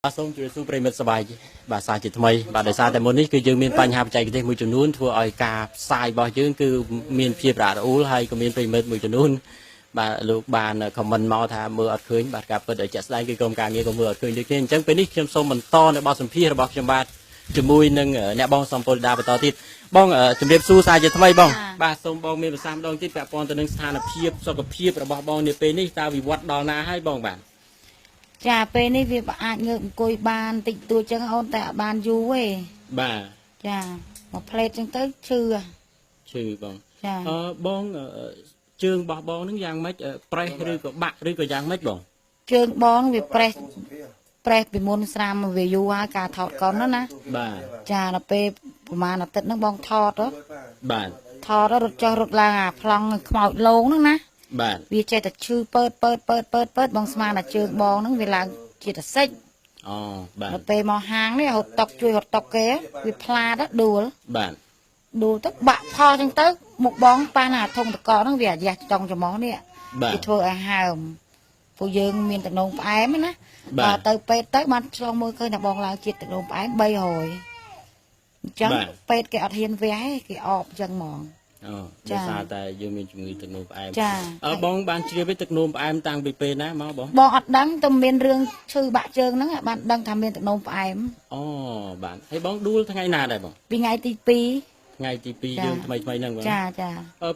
សូមជម្រាបសួរប្រិមិត្តសប្បាយបាទសាជាថ្មីបាទដោយសារតែមុននេះគឺយើងមានបញ្ហាបច្ចេកទេសមួយចំនួនធ្វើឲ្យការផ្សាយរបស់យើងគឺមានភាពរអាក់រអួលហើយក៏មានប្រិមិត្តមួយចំនួនបាទលោកបានខមមិនមកថាមើលអត់ឃើញបាទការពិតឲ្យជាក់ស្ដែងគឺក្រុមការងារក៏មើលអត់ឃើញដូចគ្នាអញ្ចឹងពេលនេះខ្ញុំសូមបន្តនៅបទសម្ភាសន៍របស់ខ្ញុំបាទជាមួយនឹងអ្នកបងសំពលដាបន្តទៀតបងជម្រាបសួរសាជាថ្មីបងបាទសូមបងមានប្រសាសន៍ម្ដងទៀតពាក់ព័ន្ធទៅនឹងស្ថានភាពសុខភាពរបស់បងនាពេលនេះតើវិវត្តដល់ណាហើយបងបាទចាពេលនេះវាអាចងើបអង្គុយបានតិចតួចចឹងអូនតែអត់បានយូរទេបាទចាមកផ្លេតចឹងទៅឈឺបងចាបងជើងរបស់បងនឹងយ៉ាងម៉េចប្រេះឬក៏បាក់ឬក៏យ៉ាងម៉េចបងជើងបងវាប្រេះពីមុនស្រាមវាយូរហើយការថតកុនណាបាទចាដល់ពេលប្រហែលអាទិត្យហ្នឹងបងថតបាទថតរត់ចុះរត់ឡើងអាប្លង់ខ្មោចលោងហ្នឹងណាបាទវាចេះតែឈឺពើតបងស្មានតែជើងបងហ្នឹងវាឡើងជាតសិចអូបាទដល់ពេលមកហាងនេះហត់តុកជួយហត់តុកគេវាផ្លាតដួលបាទដួលទៅបាក់ផលចឹងទៅមុខបងប៉ះណាធុងតកហ្នឹងវាអាយ៉ាស់ចង់ច្រមុះនេះវាធ្វើឲ្យហើមពួកយើងមានតំណងផ្អែមណាដល់ទៅពេទ្យទៅបានឆ្លងមើលឃើញថាបងឡើងជាតិតំណងផ្អែម300អញ្ចឹងពេទ្យគេអត់ហ៊ានវះទេគេអបចឹងហ្មងអូដោយសារតែយើងមានជំងឺទឹកនោមផ្អែមចាបងបានជ្រាបពីទឹកនោមផ្អែមតាំងពីពេលណាមកបងអត់ដឹងតែមានរឿងឈឺបាក់ជើងហ្នឹងបានដឹងថាមានទឹកនោមផ្អែមអូបាទហើយបងដួលថ្ងៃណាដែរបងពីថ្ងៃទី2ថ្ងៃទី2យើងថ្មីហ្នឹងបងចា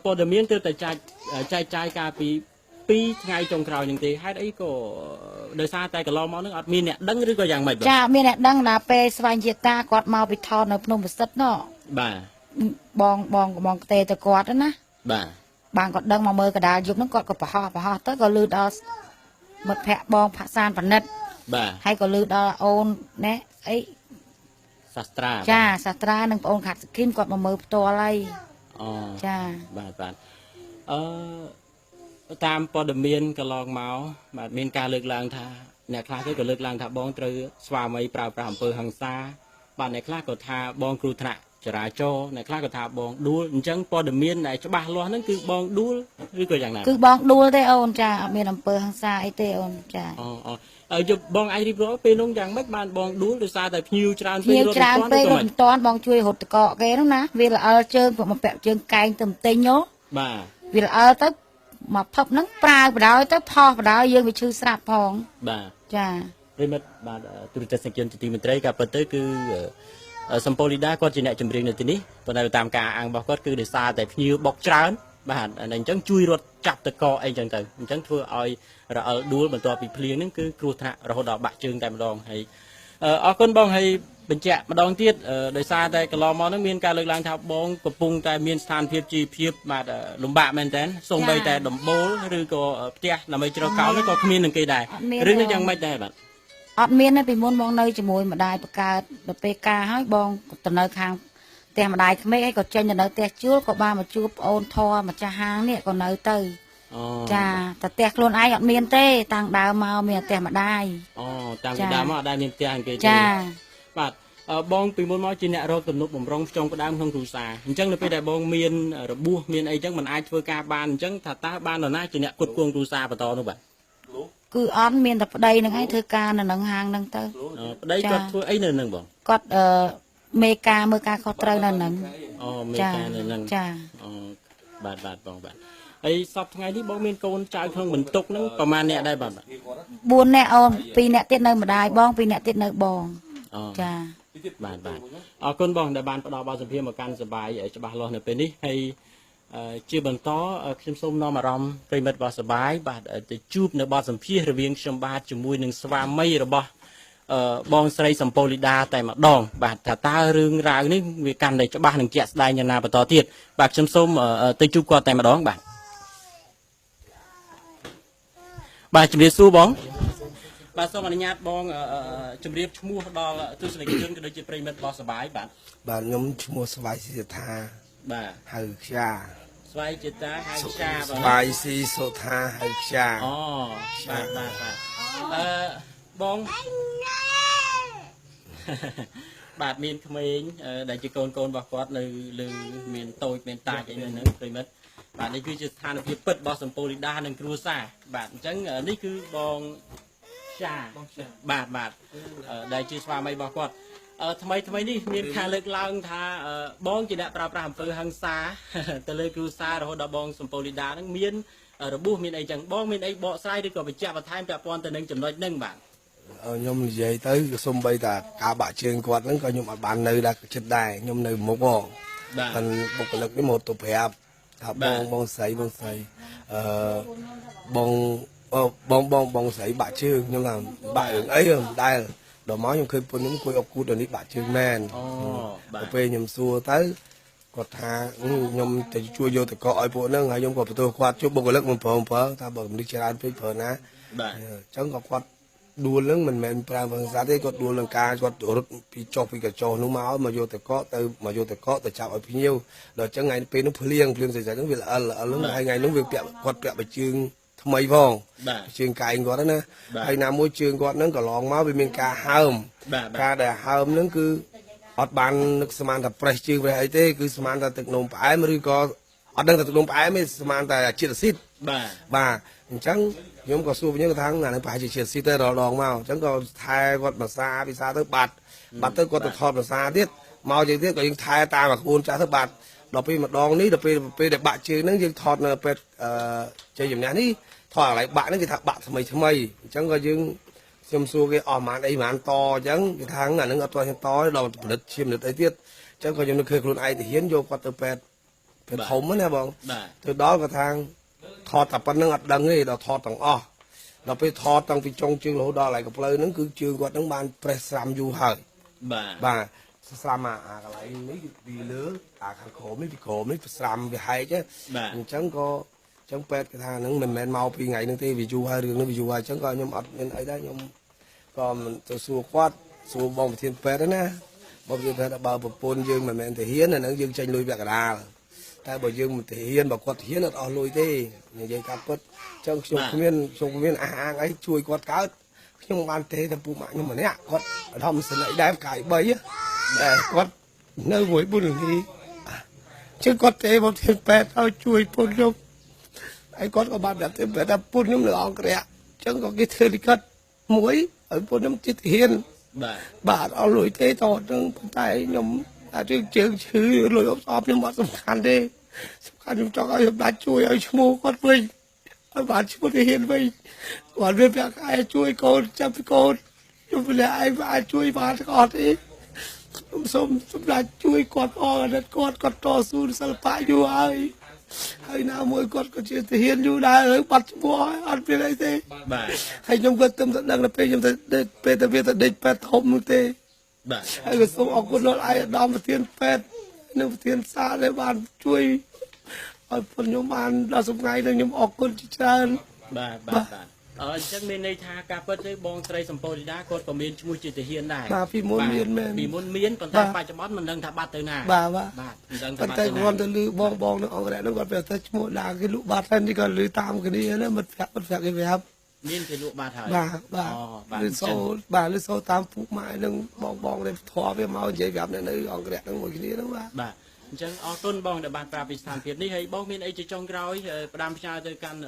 ព័ត៌មានទើបតែចែកចាយកាលពី2ថ្ងៃចុងក្រោយនឹងទេហេតុអីក៏ដោយសារតែកន្លងមកនឹងអត់មានអ្នកដឹងឬក៏យ៉ាងម៉េចចាមានអ្នកដឹងដល់ពេលស្វែងជាការគាត់មកពីថតនៅភ្នំប្រសិទ្ធនោះបាទបងកទេទៅគាត់ណាបាទបានគាត់ដឹងមកមើលកដាលយប់ហ្នឹងគាត់ក៏ប្រហោះទៅក៏លឺដល់មិត្តភ័ក្ដិបងផាក់សានប៉និតបាទហើយក៏លឺដល់អូនណែអីសាស្ត្រាចាសាស្ត្រានិងបងអូនខាត់សគីមគាត់មកមើលផ្ទាល់ហើយអូចាបាទតាមព័ត៌មានកន្លងមកបាទមានការលើកឡើងថាអ្នកខ្លះក៏លើកឡើងថាបងត្រូវស្វាមីប្រើប្រាស់អំពើហិង្សាបាទអ្នកខ្លះក៏ថាបងគ្រូថ្នាក់ចរាចរណ៍អ្នកខ្លះក៏ថាបងដួលអញ្ចឹងព័ត៌មានដែលច្បាស់លាស់ហ្នឹងគឺបងដួលឬក៏យ៉ាងណាគឺបងដួលទេអូនចាអត់មានអំពើហិង្សាអីទេអូនចាយកបងអាចរៀបរាប់ពេលនោះយ៉ាងម៉េចបានបងដួលដោយសារតែភ្ញៀវច្រើនពេករត់មិនតាន់បងជួយរត់តកគេនោះណាវាល្អិលជើងពួកមកពាក់ជើងកែងទៅទិញហ៎បាទវាល្អិលទៅមកផឹបហ្នឹងប្រើបដ ாய் ទៅផោះបដ ாய் យើងវាឈឺស្រាប់ផងបាទចាប្រិមិត្តបាទទូរទស្សនិកជនទីមន្ត្រីការពិតទៅគឺសំប៉ូលីដាគាត់ជាអ្នកចម្រៀងនៅទីនេះប៉ុន្តែតាមការអាងរបស់គាត់គឺដោយសារតែភ្ញៀវបុកច្រើនបាទអញ្ចឹងជួយរត់ចាប់តកអីចឹងទៅអញ្ចឹងធ្វើឲ្យរអិលដួលបន្ទាប់ពីភ្លៀងហ្នឹងគឺគ្រោះថ្នាក់រហូតដល់បាក់ជើងតែម្ដងហើយអរគុណបងហើយបញ្ជាក់ម្ដងទៀតដោយសារតែកន្លងមកហ្នឹងមានការលើកឡើងថាបងកំពុងតែមានស្ថានភាពជីវភាពបាទលំបាកមែនតើសូម្បីតែដំបូលឬក៏ផ្ទះដើម្បីជ្រកកោនហ្នឹងក៏គ្មាននឹងគេដែររឿងនេះយ៉ាងម៉េចដែរបាទអត់មានទេពីមុនបងនៅជាមួយម្ដាយបកើតដល់ពេលការហើយបងទៅនៅខាងផ្ទះម្ដាយក្មេកហើយក៏ចេញទៅនៅផ្ទះជួលក៏បានមកជួបប្អូនធរម្ចាស់ហាងនេះក៏នៅទៅចាតែផ្ទះខ្លួនឯងអត់មានទេតាំងដើមមកមានផ្ទះម្ដាយតាំងពីដើមមកអត់ដែលមានផ្ទះគេទេចាបាទបងពីមុនមកជាអ្នករកទំនុកបំរុងខ្ចុងផ្ដើមក្នុងគ្រួសារអញ្ចឹងនៅពេលដែលបងមានរបួសមានអីចឹងមិនអាចធ្វើការបានអញ្ចឹងថាតើបាននរណាជាអ្នកគ្រប់គ្រងគ្រួសារបន្តនោះបាទគឺអត់មានតែប្តីនឹងឯងធ្វើការនៅនឹងហាងហ្នឹងទៅប្តីគាត់ធ្វើអីនៅនឹងបងគាត់មេការមើលការខុសត្រូវនៅនឹងមេការនៅនឹងចាបាទបងបាទហើយសប្តាហ៍ថ្ងៃនេះបងមានកូនចៅក្នុងបន្ទុកហ្នឹងប្រហែលអ្នកដែរបាទ4នាក់អូន2នាក់ទៀតនៅម្ដាយបង2នាក់ទៀតនៅបងចាបាទអរគុណបងដែលបានផ្ដល់បទសម្ភាសន៍មកកាន់សប្បាយច្បាស់លាស់នៅពេលនេះហើយជាបន្តខ្ញុំសូមនាំអារម្មណ៍ប្រិមិត្តរបស់សប្បាយបាទទៅជួបនៅបទសម្ភាសន៍រវាងខ្ញុំបាទជាមួយនឹងស្វាមីរបស់បងស្រីសំប៉ូលីដាតែម្ដងបាទថាតើរឿងរ៉ាវនេះវាកាន់តែច្បាស់នឹងជាក់ស្ដែងយ៉ាងណាបន្តទៀតបាទខ្ញុំសូមទៅជួបគាត់តែម្ដងបាទជំរាបសួរបងបាទសូមអនុញ្ញាតបងជម្រាបឈ្មោះដល់ទស្សនិកជនក៏ដូចជាប្រិមិត្តរបស់សប្បាយបាទខ្ញុំឈ្មោះស្វាយស៊ីថាបាទហៅខ្យាស្វាយជាតាហៅខ្យាបាទស្វាយស៊ីសូថាហៅខ្យាបាទបងបាទមានក្មេងដែលជាកូនរបស់គាត់នៅលើមានតូចមានតាចអីនៅហ្នឹងប្រិមិត្តបាទនេះគឺជាស្ថានភាពពិតរបស់សំប៉ូលីដានិងគ្រួសារបាទអញ្ចឹងនេះគឺបងខ្ បាទដែលជាស្វាមីរបស់គាត់ថ្មីនេះមានការលើកឡើងថាបងជាអ្នកប្រើប្រាស់អំពើហិង្សាទៅលើគ្រួសាររហូតដល់បងសំពូលីដាហ្នឹងមានរបួសមានអីចឹងបងមានអីបកស្រាយឬក៏បញ្ជាក់បន្ថែមពាក់ព័ន្ធទៅនឹងចំណុចហ្នឹងបាទខ្ញុំនិយាយទៅសំបីតាការបាក់ជើងគាត់ហ្នឹងក៏ខ្ញុំអត់បាននៅដែរចិត្តដែរខ្ញុំនៅមុខហ៎បានបុគ្គលិកនេះមកទៅប្រាប់ថាបងស្រីបងស្រីបងស្រីបាក់ជើងខ្ញុំថាបាក់រឿងអីមិនដែលដល់មកខ្ញុំឃើញពុនខ្ញុំគួយអុកគូតនេះបាក់ជើងមែនទៅពេលខ្ញុំសួរទៅគាត់ថាខ្ញុំទៅជួយយកតកឲ្យពួកហ្នឹងហើយខ្ញុំក៏បន្ទោសគាត់ជួបបុគ្គលិកមិនព្រមថាបើមនុស្សច្រើនពេកប្រើណាអញ្ចឹងក៏គាត់ដួលហ្នឹងមិនមែនប្រើភាសាទេគាត់ដួលនឹងការគាត់រត់ពីចុះពីកញ្ចោះនោះមកយកតកទៅចាប់ឲ្យភ្ញៀវដល់អញ្ចឹងថ្ងៃពេលនោះភ្លៀងស្រីហ្នឹងវាល្អហ្នឹងថ្ងៃនោះវាគាត់ពាក់បជើងថ្មីផងជើងកែងគាត់ណាហើយណាមួយជើងគាត់ហ្នឹងក៏ឡងមកវាមានការហើមការដែលហើមហ្នឹងគឺអត់បាននឹកស្មានថាប្រេះជើងប្រេះអីទេគឺស្មានថាទឹកនោមផ្អែមឬក៏អត់ដឹងថាទឹកនោមផ្អែមទេស្មានតែជាតិអាស៊ីតបាទអញ្ចឹងខ្ញុំក៏សួរវិញគាត់ថាអានឹងប្រហែលជាជាតិអាស៊ីតទៅរដងមកអញ្ចឹងក៏ថែគាត់ភាសាទៅបាត់ទៅគាត់ទៅថតភាសាទៀតមកយើងទៀតក៏យើងថែតាមក្បួនចាស់ទៅបាត់ដល់ពេលម្ដងនេះដល់ពេលដែលបាក់ជើងហ្នឹងយើងថតនៅពេទ្យជ័យជំនះនេះថតកន្លែងបាក់ហ្នឹងគេថាបាក់ថ្មីអញ្ចឹងក៏យើងខ្ញុំសួរគេអស់ប៉ុន្មានតអញ្ចឹងគេថាអានឹងអត់ទាន់តដល់ផលិតឈាមផលិតអីទៀតអញ្ចឹងក៏ខ្ញុំនឹកឃើញខ្លួនឯងទៅហ៊ានយកគាត់ទៅពេទ្យធំណាបងទៅដល់ក៏ថាថតតែប៉ុណ្្នឹងអត់ដឹងទេដល់ថតទាំងអស់ដល់ពេលថតតាំងពីចុងជើងរហូតដល់កន្លែងកផ្លូវហ្នឹងគឺជើងគាត់ហ្នឹងបានប្រេះស្រាំយូរហើយបាទស្រាំអាកន្លែងនេះពីលើអាខាងក្រោមនេះពីក្រោមនេះស្រាំវាហែកអញ្ចឹងក៏ចឹងពេទ្យគេថាហ្នឹងមិនមែនមកពីថ្ងៃហ្នឹងទេវាយូរហើយរឿងនេះវាយូរហើយអញ្ចឹងក៏ខ្ញុំអត់មានអីដែរខ្ញុំក៏ទៅសួរគាត់សួរបងប្រធានពេទ្យណាបងប្រធានពេទ្យបើប្រពន្ធយើងមិនមែនទៅហ៊ានអាហ្នឹងយើងចេញលុយពាក់កណ្ដាលតែបើយើងមិនទៅហ៊ានបើគាត់ហ៊ានអត់អស់លុយទេនិយាយការពិតអញ្ចឹងខ្ញុំគ្មានអះអាងអីជួយគាត់កើតខ្ញុំបានទេតែពូម៉ាក់ខ្ញុំម្នាក់គាត់ធម្មសិនអីដែរកាយ3តែគាត់នៅមួយបុរីជើងគាត់ទេបងប្រធានពេទ្យឲ្យជួយពុនខ្ញុំហើយគាត់ក៏បានប្រាប់ថាពុនខ្ញុំនៅអង្គរៈអញ្ចឹងក៏គេធ្វើលិខិតមួយឲ្យពុនខ្ញុំចិត្តហ៊ានបាទអស់លុយទេតោះហ្នឹងប៉ុន្តែខ្ញុំតែជើងឈឺលុយអបស្អប់ខ្ញុំអត់សំខាន់ទេសំខាន់ខ្ញុំចង់ឲ្យសម្ដេចជួយឲ្យឈ្មោះគាត់វិញឲ្យបានឈ្មោះទៅហ៊ានវិញគាត់វាប្រាក់ឯជួយកូនចាប់ពីកូនខ្ញុំម្នាក់ឯងអាចជួយបានទាំងអស់ទេខ្ញុំសូមសម្ដេចជួយគាត់អស់អាណិតគាត់តស៊ូសិល្បៈយូរហើយណាមួយគាត់ក៏ជាទាហានយូរដែរហើយបាត់ឈ្មោះហើយអត់មានអីទេបាទហើយខ្ញុំក៏ទៅដឹងដល់ពេលខ្ញុំទៅពេលទៅវាទៅដេកពេទ្យធំនោះទេបាទហើយក៏សូមអរគុណដល់ឯកឧត្តមប្រធានពេទ្យនិងប្រធានសាលដែលបានជួយឲ្យខ្ញុំបានដល់សម្ងាយនឹងខ្ញុំអរគុណជាច្រើនបាទអញ្ចឹងមានន័យថាការពិតទៅបងស្រីសំពូលីដាគាត់ក៏មានឈ្មោះជាទាហានដែរបាទពីមុនមានមែនពីមុនមានប៉ុន្តែបច្ចុប្បន្នមិនដឹងថាបាត់ទៅណាបាទមិនដឹងថាបាត់ទៅណាតែគាត់ទៅលឺបងនៅអង្គរៈនោះគាត់ប្រាប់ថាឈ្មោះដាគេលក់បាត់ហើយនេះក៏លឺតាមគ្នាណាមិត្តភក្តិគេប្រាប់មានគេលក់បាត់ហើយបាទលឺសូតាមពុកម៉ែនឹងបងដែលធေါ်វាមកនិយាយប្រាប់នៅអង្គរៈនឹងមួយគ្នាហ្នឹងបាទអញ្ចឹងអរគុណបងដែលបានប្រាប់ពីស្ថានភាពនេះហើយបងមានអីជាចុងក្រោយផ្ដាំផ្ញើទៅកាន់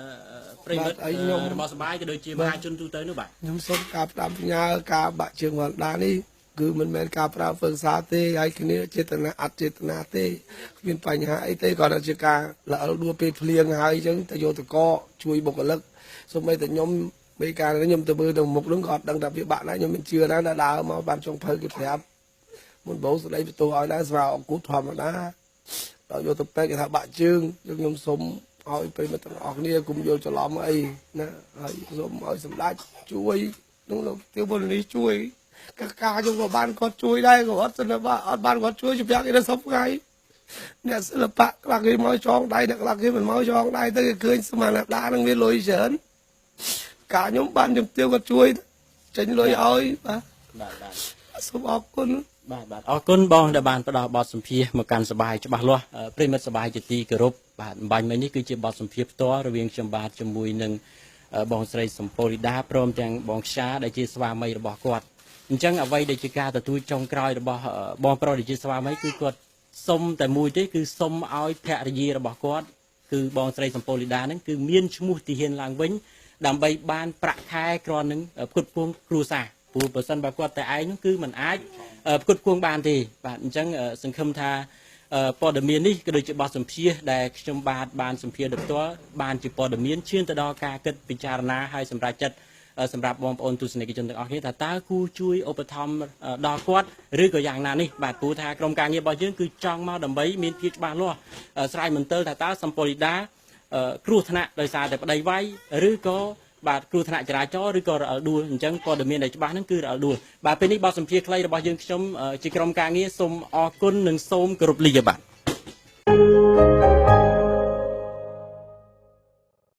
ប្រិមិត្តរបស់សបាយក៏ដូចជាមហាជនទូទៅនោះបាទខ្ញុំសូមការផ្ដាំផ្ញើការបាក់ជើងវណ្ដានេះគឺមិនមែនការប្រើភាសាទេហើយគ្នាចេតនាអត់ចេតនាទេគ្មានបញ្ហាអីទេគ្រាន់តែជាការល្អដួលពេលភ្លៀងហើយអញ្ចឹងទៅយកតកជួយបុគ្គលិកសូម្បីតែខ្ញុំមេការខ្ញុំទៅមើលទៅមុខនឹងក៏អត់ដឹងថាវាបាក់ដែរខ្ញុំមិនជឿដែរដើរមកបានចុងភៅគេប្រាប់មុនបងស្ដីបន្ទោសឲ្យដែរស្វាអគុធធម្មតាដល់យកទៅពេទ្យគេថាបាក់ជើងខ្ញុំសូមឲ្យប្រិមិត្តទាំងអស់គ្នាគុំយល់ច្រឡំអីណាហើយសូមឲ្យសម្ដេចជួយក្នុងលោកទាវពលនេះជួយកាខ្ញុំក៏បានគាត់ជួយដែរក៏អត់សិនបើអត់បានគាត់ជួយជំរាបគេដល់សពថ្ងៃអ្នកសិល្បៈខ្លះគេមកចងដៃអ្នកខ្លះគេមិនមកចងដៃទៅគេឃើញស្មានដានឹងវាលុយច្រើនខ្ញុំបានជំទាវគាត់ជួយចេញលុយឲ្យបាទសូមអរគុណបាទអរគុណបងដែលបានផ្ដល់បទសម្ភាសន៍មកកាន់សបាយច្បាស់លាស់ប្រិមិត្តសបាយជាទីគោរពបាទអំបញ្ញមិញនេះគឺជាបទសម្ភាសន៍ផ្ទាល់រវាងខ្ញុំបាទជាមួយនឹងបងស្រីសំពូលីដាព្រមទាំងបងខ្យាដែលជាស្វាមីរបស់គាត់អញ្ចឹងអ្វីដែលជាការទទួលចុងក្រោយរបស់បងប្រុសដែលជាស្វាមីគឺគាត់សុំតែមួយទេគឺសុំឲ្យភរិយារបស់គាត់គឺបងស្រីសំពូលីដាហ្នឹងគឺមានឈ្មោះទាហានឡើងវិញ ដើម្បីបានប្រាក់ខែគ្រាន់នឹងផ្គត់ផ្គង់គ្រួសារព្រោះបើសិនបើគាត់តែឯងនោះគឺมันអាចផ្គត់ផ្គង់បានទេបាទអញ្ចឹងសង្ឃឹមថាព័ត៌មាននេះក៏ដូចជាបទសម្ភាសន៍ដែលខ្ញុំបានសម្ភាសន៍ដោយផ្ទាល់បានជាព័ត៌មានឈានទៅដល់ការគិតពិចារណាហើយសម្រាប់ចិត្តសម្រាប់បងប្អូនទស្សនិកជនទាំងអស់គ្នាថាតើគូជួយឧបត្ថម្ភដល់គាត់ឬក៏យ៉ាងណានេះបាទព្រោះថាក្រុមការងាររបស់យើងគឺចង់មកដើម្បីមានភាពច្បាស់លាស់ស្រាយមន្ទិលថាតើសម្ព័ន្ធលីដាគ្រោះថ្នាក់ដោយសារតែប្តីវាយឬក៏បាទគ្រោះថ្នាក់ចរាចរណ៍ឬក៏រអិលដួលអញ្ចឹងព័ត៌មានដែលច្បាស់ហ្នឹងគឺរអិលដួលបាទពេលនេះបទសម្ភាសន៍ខ្លីរបស់យើងខ្ញុំជាក្រុមការងារសូមអរគុណនិងសូមគោរពលាបាទ